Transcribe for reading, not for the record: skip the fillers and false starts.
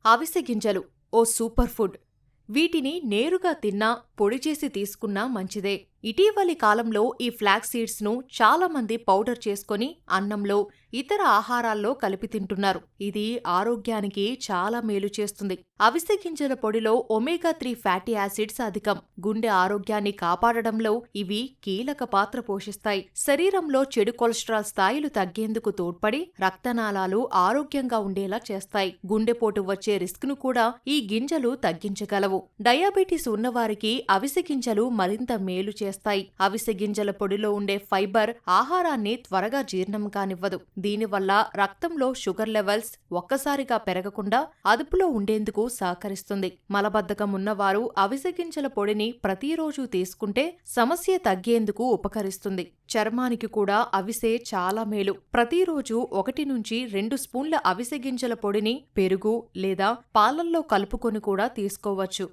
అవిసె గింజలు ఓ super food. వీటిని నేరుగా తిన్నా, పొడి చేసి తీసుకున్నా మంచిదే. ఇటీవలి కాలంలో ఈ ఫ్లాక్స్ సీడ్స్ ను చాలామంది పౌడర్ చేసుకొని అన్నంలో, ఇతర ఆహారాల్లో కలిపి తింటున్నారు. ఇది ఆరోగ్యానికి చాలా మేలు చేస్తుంది. అవిసె గింజల పొడిలో ఒమేగా-3 ఫ్యాటీ యాసిడ్స్ అధికం. గుండె ఆరోగ్యాన్ని కాపాడడంలో ఇవి కీలక పాత్ర పోషిస్తాయి. శరీరంలో చెడు కొలెస్ట్రాల్ స్థాయిలు తగ్గేందుకు తోడ్పడి రక్తనాళాలు ఆరోగ్యంగా ఉండేలా చేస్తాయి. గుండెపోటు వచ్చే రిస్క్ను కూడా ఈ గింజలు తగ్గించగలవు. డయాబెటీస్ ఉన్నవారికి అవిసె గింజలు మరింత మేలు చేస్తాయి. అవిసె గింజల పొడిలో ఉండే ఫైబర్ ఆహారాన్ని త్వరగా జీర్ణం కానివ్వదు. దీనివల్ల రక్తంలో షుగర్ లెవెల్స్ ఒక్కసారిగా పెరగకుండా అదుపులో ఉండేందుకు సహకరిస్తుంది. మలబద్ధకం ఉన్నవారు అవిసె గింజల పొడిని ప్రతిరోజు తీసుకుంటే సమస్య తగ్గేందుకు ఉపకరిస్తుంది. చర్మానికి కూడా అవిసె చాలా మేలు. ప్రతిరోజు 1 నుంచి 2 స్పూన్ల అవిసె గింజల పొడిని పెరుగు లేదా పాలల్లో కలుపుకొని కూడా తీసుకోవచ్చు.